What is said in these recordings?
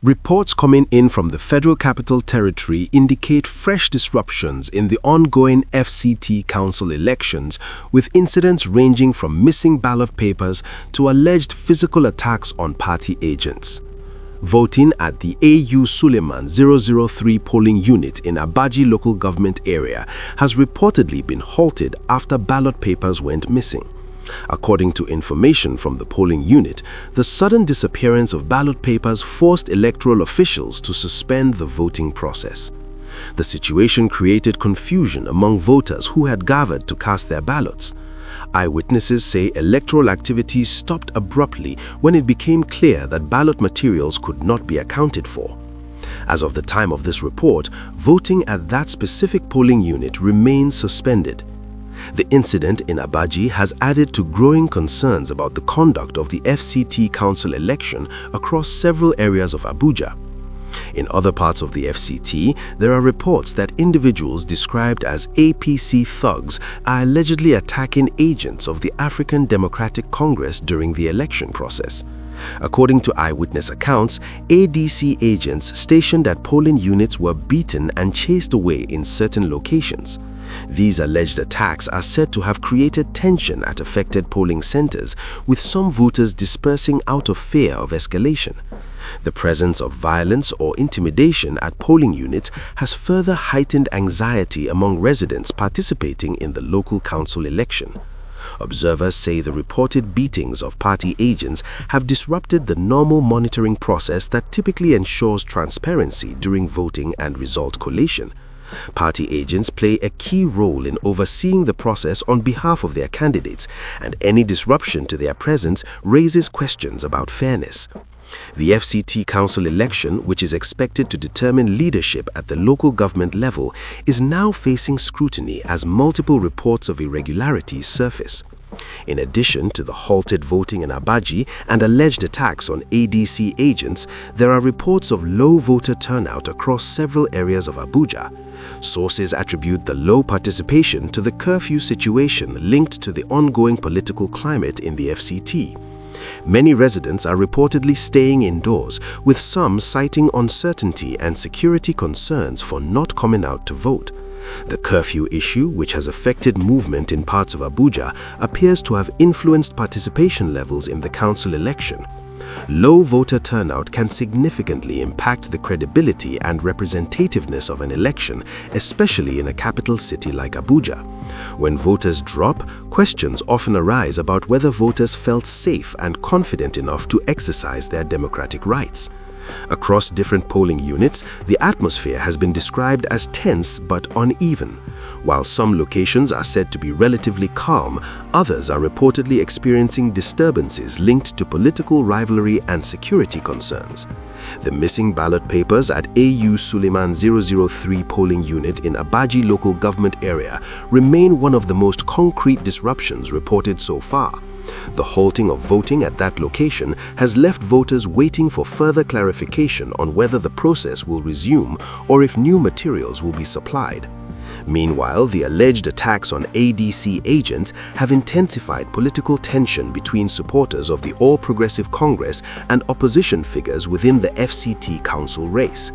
Reports coming in from the Federal Capital Territory indicate fresh disruptions in the ongoing FCT Council elections, with incidents ranging from missing ballot papers to alleged physical attacks on party agents. Voting at the AU Suleiman 003 polling unit in Abuja local government area has reportedly been halted after ballot papers went missing. According to information from the polling unit, the sudden disappearance of ballot papers forced electoral officials to suspend the voting process. The situation created confusion among voters who had gathered to cast their ballots. Eyewitnesses say electoral activities stopped abruptly when it became clear that ballot materials could not be accounted for. As of the time of this report, voting at that specific polling unit remains suspended. The incident in Abuja has added to growing concerns about the conduct of the FCT Council election across several areas of Abuja. In other parts of the FCT, there are reports that individuals described as APC thugs are allegedly attacking agents of the African Democratic Congress during the election process. According to eyewitness accounts, ADC agents stationed at polling units were beaten and chased away in certain locations. These alleged attacks are said to have created tension at affected polling centers, with some voters dispersing out of fear of escalation. The presence of violence or intimidation at polling units has further heightened anxiety among residents participating in the local council election. Observers say the reported beatings of party agents have disrupted the normal monitoring process that typically ensures transparency during voting and result collation. Party agents play a key role in overseeing the process on behalf of their candidates, and any disruption to their presence raises questions about fairness. The FCT Council election, which is expected to determine leadership at the local government level, is now facing scrutiny as multiple reports of irregularities surface. In addition to the halted voting in Abuja and alleged attacks on ADC agents, there are reports of low voter turnout across several areas of Abuja. Sources attribute the low participation to the curfew situation linked to the ongoing political climate in the FCT. Many residents are reportedly staying indoors, with some citing uncertainty and security concerns for not coming out to vote. The curfew issue, which has affected movement in parts of Abuja, appears to have influenced participation levels in the council election. Low voter turnout can significantly impact the credibility and representativeness of an election, especially in a capital city like Abuja. When voters drop, questions often arise about whether voters felt safe and confident enough to exercise their democratic rights. Across different polling units, the atmosphere has been described as tense but uneven. While some locations are said to be relatively calm, others are reportedly experiencing disturbances linked to political rivalry and security concerns. The missing ballot papers at AU Suleiman 003 polling unit in Abuja local government area remain one of the most concrete disruptions reported so far. The halting of voting at that location has left voters waiting for further clarification on whether the process will resume or if new materials will be supplied. Meanwhile, the alleged attacks on ADC agents have intensified political tension between supporters of the All Progressive Congress and opposition figures within the FCT Council race.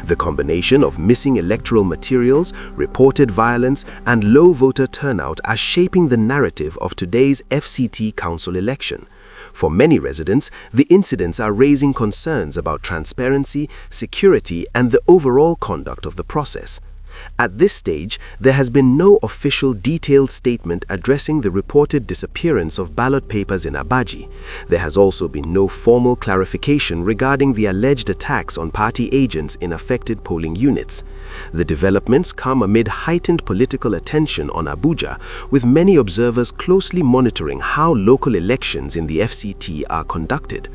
The combination of missing electoral materials, reported violence, and low voter turnout are shaping the narrative of today's FCT Council election. For many residents, the incidents are raising concerns about transparency, security, and the overall conduct of the process. At this stage, there has been no official detailed statement addressing the reported disappearance of ballot papers in Abuja. There has also been no formal clarification regarding the alleged attacks on party agents in affected polling units. The developments come amid heightened political attention on Abuja, with many observers closely monitoring how local elections in the FCT are conducted.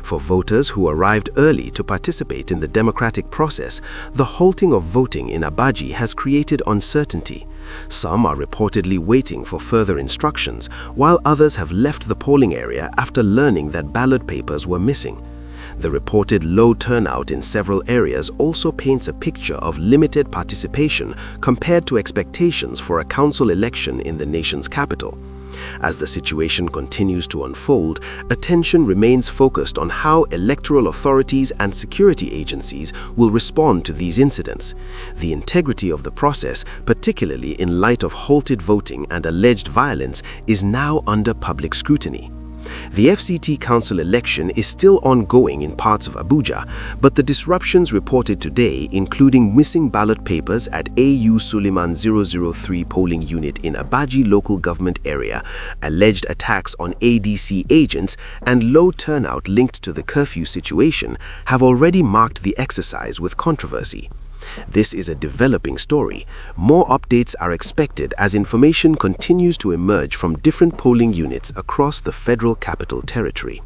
For voters who arrived early to participate in the democratic process, the halting of voting in Abuja has created uncertainty. Some are reportedly waiting for further instructions, while others have left the polling area after learning that ballot papers were missing. The reported low turnout in several areas also paints a picture of limited participation compared to expectations for a council election in the nation's capital. As the situation continues to unfold, attention remains focused on how electoral authorities and security agencies will respond to these incidents. The integrity of the process, particularly in light of halted voting and alleged violence, is now under public scrutiny. The FCT Council election is still ongoing in parts of Abuja, but the disruptions reported today, including missing ballot papers at AU Suleiman 003 polling unit in Abuja local government area, alleged attacks on ADC agents, and low turnout linked to the curfew situation, have already marked the exercise with controversy. This is a developing story. More updates are expected as information continues to emerge from different polling units across the Federal Capital Territory.